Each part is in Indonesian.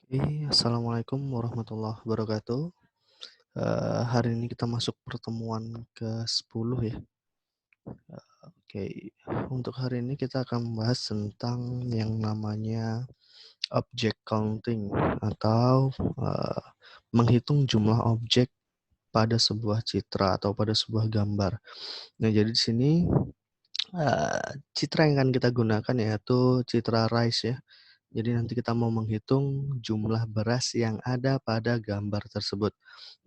Assalamualaikum warahmatullahi wabarakatuh. Hari ini kita masuk pertemuan ke-10 ya. Oke, untuk hari ini kita akan membahas tentang yang namanya object counting atau, menghitung jumlah objek pada sebuah citra atau pada sebuah gambar. Nah, jadi di sini, citra yang akan kita gunakan yaitu citra rice ya. Jadi nanti kita mau menghitung jumlah beras yang ada pada gambar tersebut.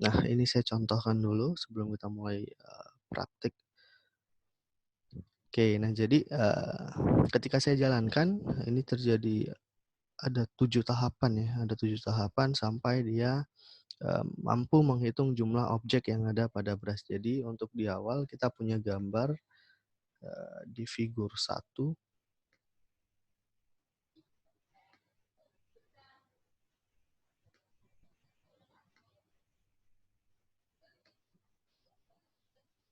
Nah, ini saya contohkan dulu sebelum kita mulai, praktik. Oke, nah jadi, ketika saya jalankan, ini terjadi ada 7 tahapan ya, ada 7 tahapan sampai dia, mampu menghitung jumlah objek yang ada pada beras. Jadi untuk di awal kita punya gambar, di figur 1.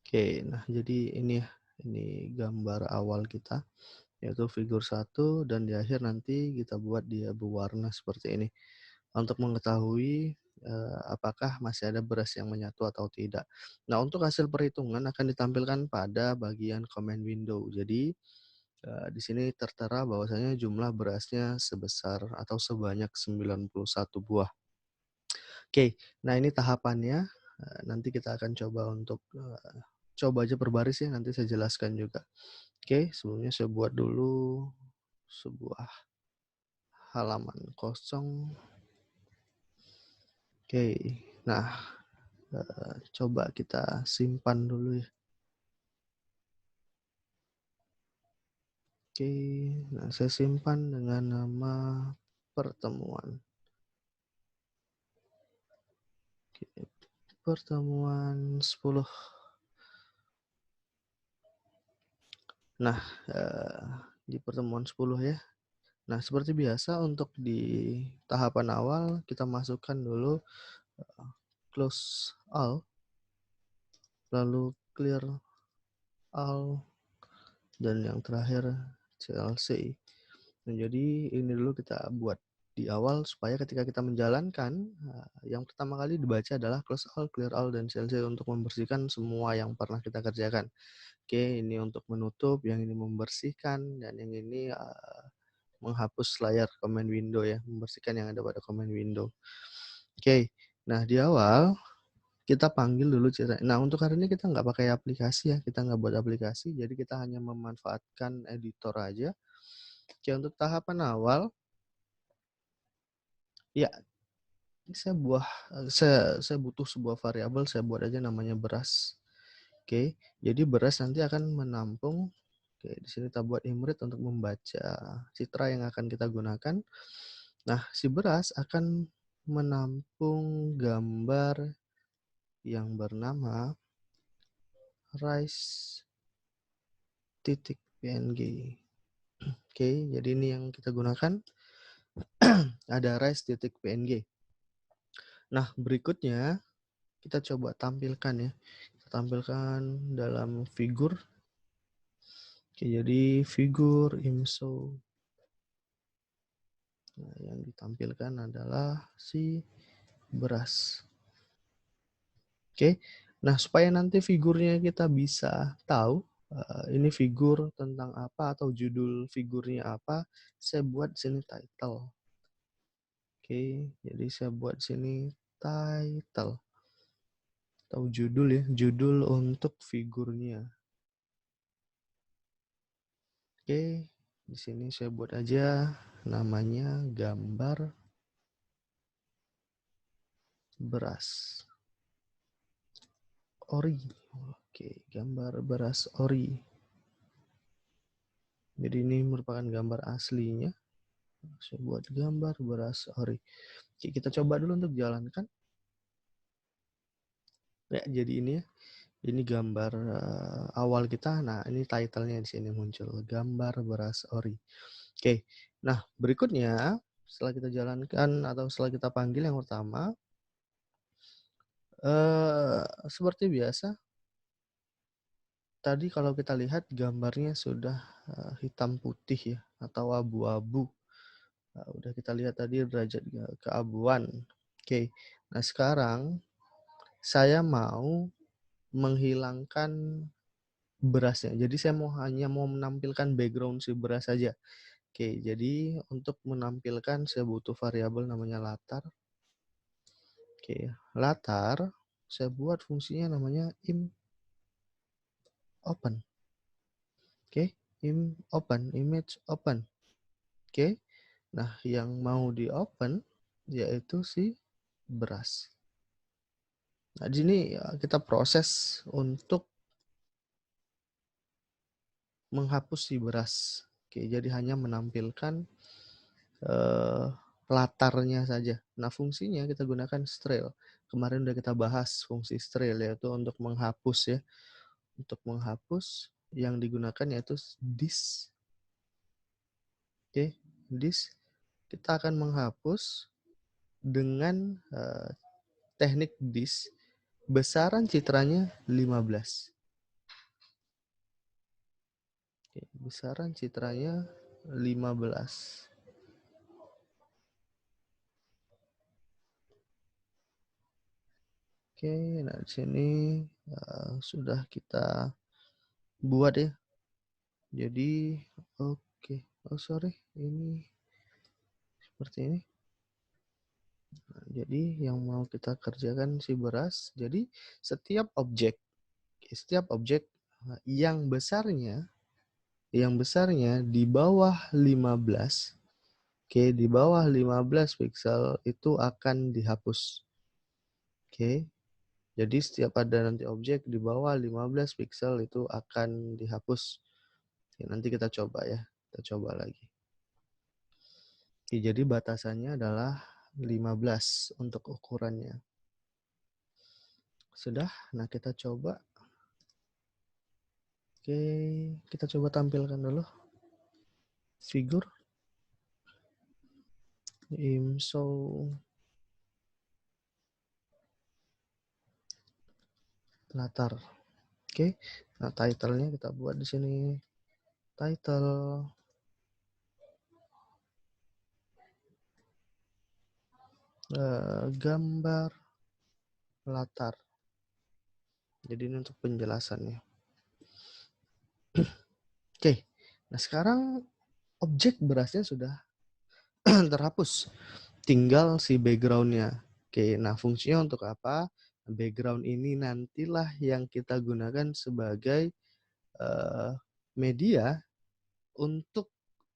Oke, nah jadi ini ya, ini gambar awal kita, yaitu figur 1 dan di akhir nanti kita buat dia berwarna seperti ini. Untuk mengetahui, apakah masih ada beras yang menyatu atau tidak. Nah, untuk hasil perhitungan akan ditampilkan pada bagian comment window. Jadi, di sini tertera bahwasanya jumlah berasnya sebesar atau sebanyak 91 buah. Oke, nah ini tahapannya, nanti kita akan coba untuk, coba aja per baris ya, nanti saya jelaskan juga. Oke, sebelumnya saya buat dulu sebuah halaman kosong. Oke, nah, coba kita simpan dulu ya. Oke, nah saya simpan dengan nama pertemuan. Oke, pertemuan 10. Nah, di pertemuan 10 ya. Nah, seperti biasa untuk di tahapan awal kita masukkan dulu, close all, lalu clear all, dan yang terakhir CLC. Nah, jadi ini dulu kita buat di awal supaya ketika kita menjalankan, yang pertama kali dibaca adalah close all, clear all, dan CLC untuk membersihkan semua yang pernah kita kerjakan. Oke, ini untuk menutup, yang ini membersihkan, dan yang ini, menghapus layar comment window ya, membersihkan yang ada pada comment window. Oke, nah di awal kita panggil dulu citra. Nah, untuk hari ini kita nggak pakai aplikasi ya, kita nggak buat aplikasi, jadi kita hanya memanfaatkan editor aja. Oke, untuk tahapan awal, ya saya butuh sebuah variabel, saya buat aja namanya beras. Oke, jadi beras nanti akan menampung, oke, di sini kita buat imrit untuk membaca citra yang akan kita gunakan. Nah, si beras akan menampung gambar yang bernama rice.png. Oke, jadi ini yang kita gunakan, ada rice.png. Nah, berikutnya kita coba tampilkan ya. Kita tampilkan dalam figur. Oke, jadi figur IMSO. Nah, yang ditampilkan adalah si beras. Oke. Nah, supaya nanti figurnya kita bisa tahu, ini figur tentang apa atau judul figurnya apa, saya buat sini title. Oke, jadi saya buat sini title atau judul ya, judul untuk figurnya. Oke, di sini saya buat aja namanya gambar beras ori. Oke, gambar beras ori. Jadi ini merupakan gambar aslinya. Saya buat gambar beras ori. Oke, kita coba dulu untuk jalankan. Ya, jadi ini ya. Ini gambar awal kita. Nah, ini title-nya di sini muncul, gambar beras ori. Oke. Nah, berikutnya setelah kita jalankan atau setelah kita panggil yang pertama, seperti biasa tadi kalau kita lihat gambarnya sudah, hitam putih ya atau abu-abu. Udah kita lihat tadi derajat keabuan. Oke. Nah, sekarang saya mau menghilangkan berasnya. Jadi saya hanya mau menampilkan background si beras saja. Oke, jadi untuk menampilkan saya butuh variabel namanya latar. Oke, latar saya buat fungsinya namanya im open. Oke, image open. Oke. Nah, yang mau di open yaitu si beras. Nah, di sini kita proses untuk menghapus si beras. Oke, jadi hanya menampilkan latarnya saja. Nah, fungsinya kita gunakan strail. Kemarin udah kita bahas fungsi strail, yaitu untuk menghapus ya. Untuk menghapus yang digunakan yaitu this. Oke, this. Kita akan menghapus dengan teknik this. Besaran citranya 15. Oke, besaran citranya 15. Oke, nah di sini sudah kita buat ya. Jadi, oke. Oh, sorry. Ini seperti ini. Nah, jadi yang mau kita kerjakan si beras. Jadi setiap objek yang besarnya di bawah 15. Oke, di bawah 15 pixel itu akan dihapus. Oke. Jadi setiap ada nanti objek di bawah 15 pixel itu akan dihapus. Oke, nanti kita coba ya. Kita coba lagi. Oke, jadi batasannya adalah 15 untuk ukurannya. Sudah, nah kita coba. Oke, kita coba tampilkan dulu. Figur. Imso. Latar. Oke, nah title-nya kita buat di sini. Title. Gambar latar. Jadi ini untuk penjelasannya. Oke, nah sekarang objek berasnya sudah terhapus. Tinggal si background-nya. Oke, nah fungsinya untuk apa? Background ini nantilah yang kita gunakan sebagai media untuk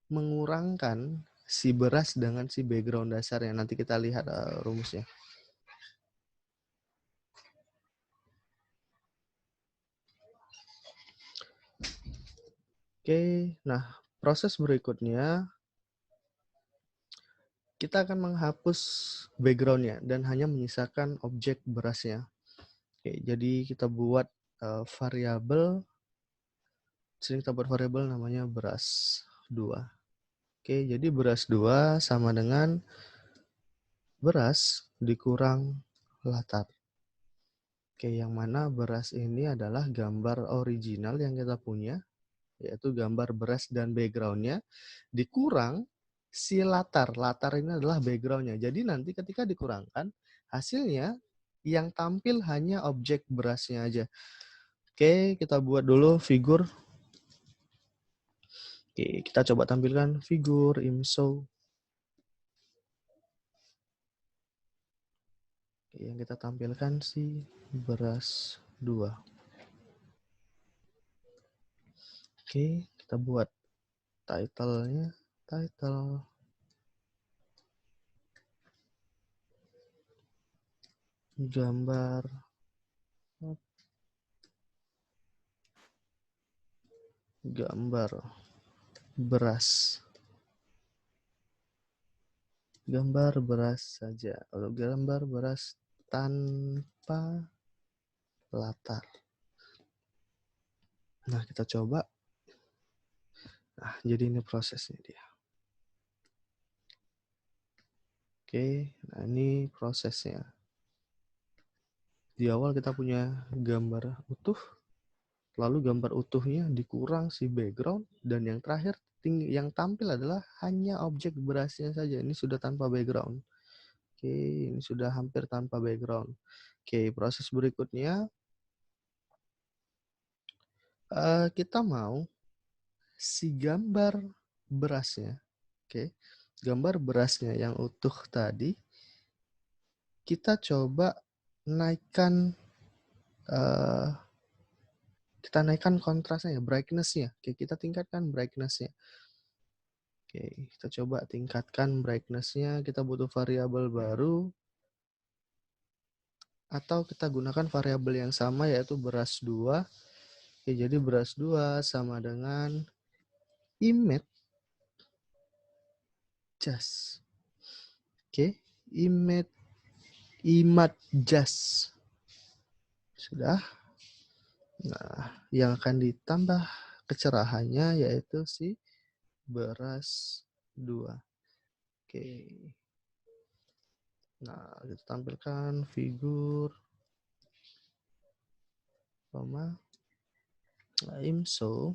mengurangkan si beras dengan si background dasarnya. Nanti kita lihat rumusnya. Oke, nah proses berikutnya kita akan menghapus background-nya dan hanya menyisakan objek berasnya. Oke, jadi kita buat variabel. Sini kita buat variabel namanya beras 2. Oke, jadi beras 2 sama dengan beras dikurang latar. Oke, yang mana beras ini adalah gambar original yang kita punya, yaitu gambar beras dan background-nya, dikurang si latar. Latar ini adalah background-nya. Jadi nanti ketika dikurangkan, hasilnya yang tampil hanya objek berasnya aja. Oke, kita buat dulu figur. Oke, kita coba tampilkan figur imso. Oke, yang kita tampilkan si beras 2. Oke, kita buat title-nya, title gambar beras. Gambar beras saja. Gambar beras tanpa latar. Nah, kita coba. Nah, jadi ini prosesnya dia. Oke, nah ini prosesnya. Di awal kita punya gambar utuh. lalu gambar utuhnya dikurang si background, dan yang terakhir yang tampil adalah hanya objek berasnya saja. Ini sudah tanpa background. Oke, ini sudah hampir tanpa background. Oke, proses berikutnya kita mau si gambar berasnya, oke, gambar berasnya yang utuh tadi kita coba naikkan, kontrasnya ya, brightness-nya. Oke, kita tingkatkan brightness-nya. Oke, kita coba tingkatkan brightness-nya. Kita butuh variabel baru, atau kita gunakan variabel yang sama, yaitu beras 2. Oke, jadi beras 2 sama dengan image just. Oke, image just. Sudah. Nah, yang akan ditambah kecerahannya yaitu si beras 2. Oke. Nah, kita tampilkan figur, IMSO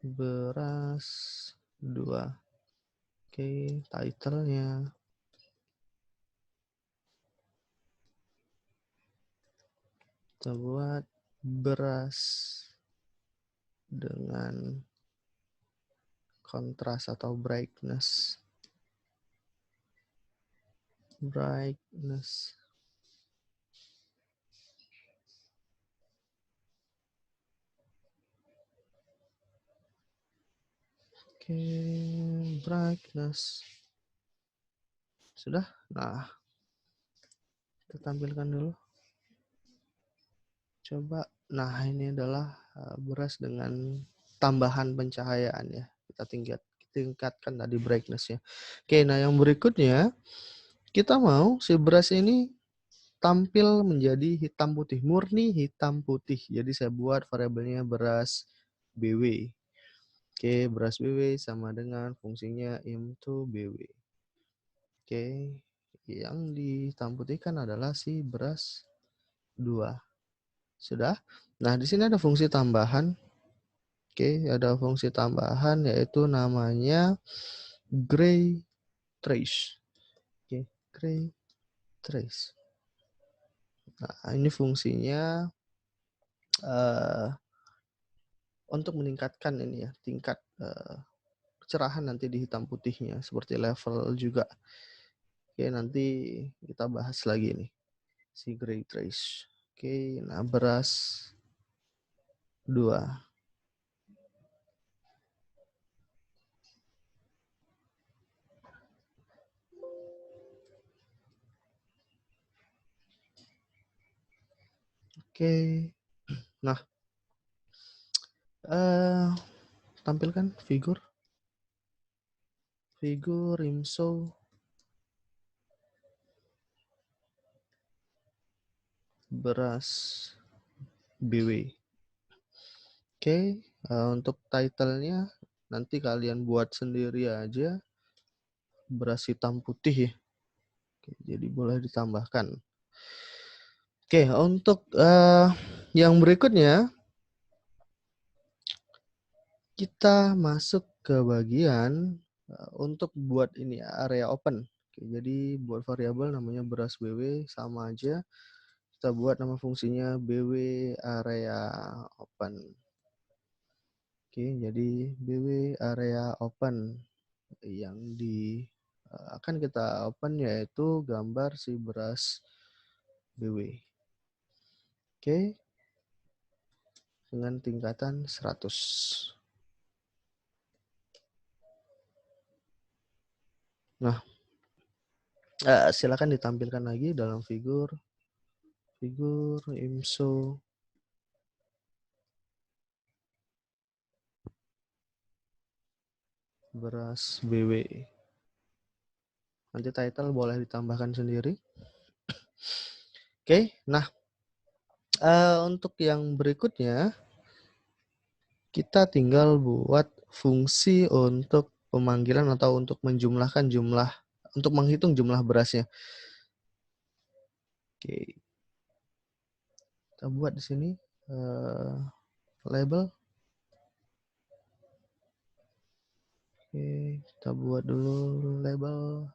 beras 2. Oke, title-nya kita buat beras dengan kontras atau brightness. Oke, brightness. Sudah? Nah, kita tampilkan dulu. Coba. Nah, ini adalah beras dengan tambahan pencahayaan ya. Kita tingkatkan tadi brightness-nya. Oke, nah yang berikutnya kita mau si beras ini tampil menjadi hitam putih, murni hitam putih. Jadi saya buat variabelnya beras BW. Oke, beras BW sama dengan fungsinya into BW. Oke, yang dihitam putihkan adalah si beras 2. Sudah? Nah, di sini ada fungsi tambahan. Oke, ada fungsi tambahan yaitu namanya gray trace. Oke, gray trace. Nah, ini fungsinya untuk meningkatkan ini ya, tingkat kecerahan nanti di hitam putihnya, seperti level juga. Oke, nanti kita bahas lagi nih, si gray trace. Oke, nah beras 2. Oke, nah tampilkan figur IMSO beras BW. Oke, untuk title-nya nanti kalian buat sendiri aja, beras hitam putih ya. Oke, jadi boleh ditambahkan. Oke, untuk yang berikutnya kita masuk ke bagian untuk buat ini area open. Oke, jadi buat variabel namanya beras BW sama aja. Kita buat nama fungsinya BW area open. Oke, jadi BW area open yang akan kita open yaitu gambar si beras BW. Oke, dengan tingkatan 100. Nah, silakan ditampilkan lagi dalam figur IMSO beras BW. Nanti title boleh ditambahkan sendiri. Oke, nah untuk yang berikutnya kita tinggal buat fungsi untuk pemanggilan atau untuk menjumlahkan jumlah, untuk menghitung jumlah berasnya. Oke. Kita buat di sini label. Oke, kita buat dulu label.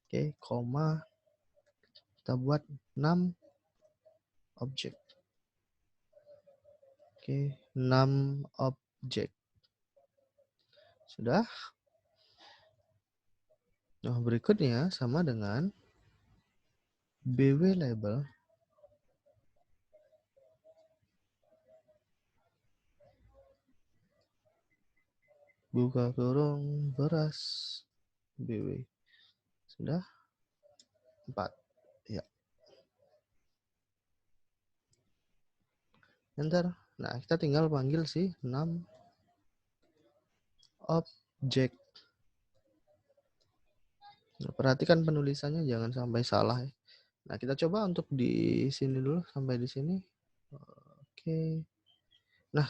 Oke, koma. Kita buat 6 objek. Oke, 6 objek. Sudah. Nah, berikutnya sama dengan BW label. Buka kurung beras BW. Sudah. 4. Ya. Enter. Nah, kita tinggal panggil sih 6 objek. Nah, perhatikan penulisannya jangan sampai salah ya. Nah, kita coba untuk di sini dulu sampai di sini. Oke. Nah,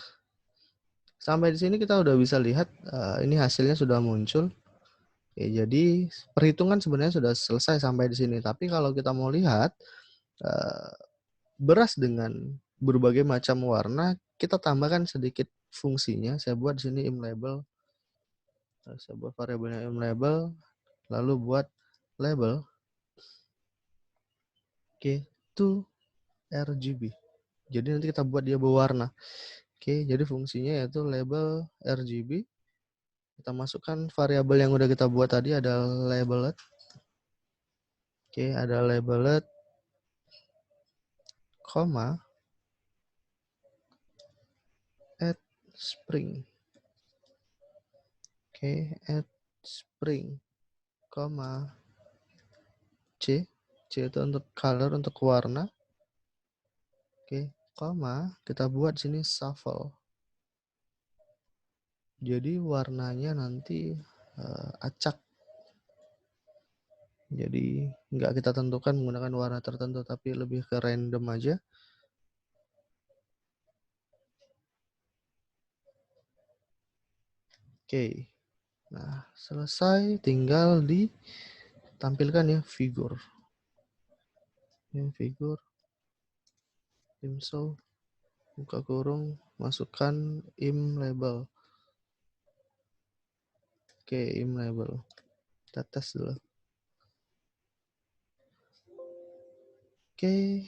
sampai di sini kita udah bisa lihat ini hasilnya sudah muncul. Oke, jadi perhitungan sebenarnya sudah selesai sampai di sini. Tapi kalau kita mau lihat beras dengan berbagai macam warna, kita tambahkan sedikit fungsinya. Saya buat di sini imlabel. Saya buat variabelnya imlabel, lalu buat label. Oke, to RGB. Jadi nanti kita buat dia berwarna. Oke, jadi fungsinya yaitu label RGB. Kita masukkan variabel yang udah kita buat tadi, ada labeled. Oke, ada labeled, koma, add spring. Oke, add spring, koma, C. C itu untuk color, untuk warna. Oke, koma, kita buat sini shuffle. Jadi warnanya nanti acak. Jadi nggak kita tentukan menggunakan warna tertentu, tapi lebih ke random aja. Oke, nah selesai, tinggal ditampilkan ya figur. Ini figur, imshow, buka kurung, masukkan imlabel. Oke, imlabel. Kita tes dulu. Oke,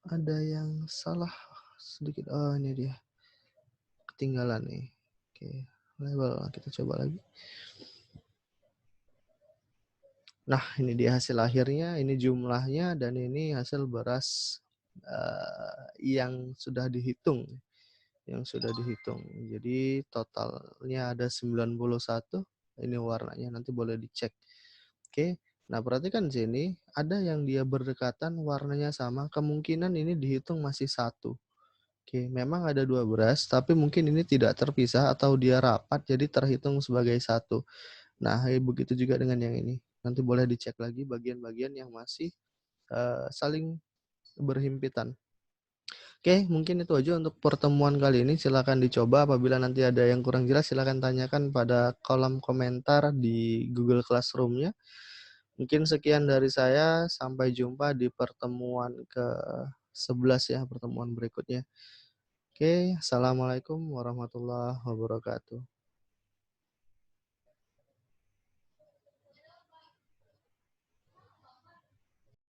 ada yang salah sedikit. Oh, ini dia. Ketinggalan nih. Oke, label. Kita coba lagi. Nah, ini dia hasil akhirnya. Ini jumlahnya dan ini hasil beras yang sudah dihitung. Yang sudah dihitung. Jadi totalnya ada 91. Ini warnanya, nanti boleh dicek. Oke. Nah, perhatikan sini, ada yang dia berdekatan, warnanya sama, kemungkinan ini dihitung masih 1. Oke, memang ada 2 beras, tapi mungkin ini tidak terpisah atau dia rapat, jadi terhitung sebagai 1. Nah, begitu juga dengan yang ini. Nanti boleh dicek lagi bagian-bagian yang masih saling berhimpitan. Oke, mungkin itu aja untuk pertemuan kali ini. Silakan dicoba. Apabila nanti ada yang kurang jelas, silakan tanyakan pada kolom komentar di Google Classroom-nya. Mungkin sekian dari saya. Sampai jumpa di pertemuan ke-11 ya, pertemuan berikutnya. Oke, assalamualaikum warahmatullahi wabarakatuh.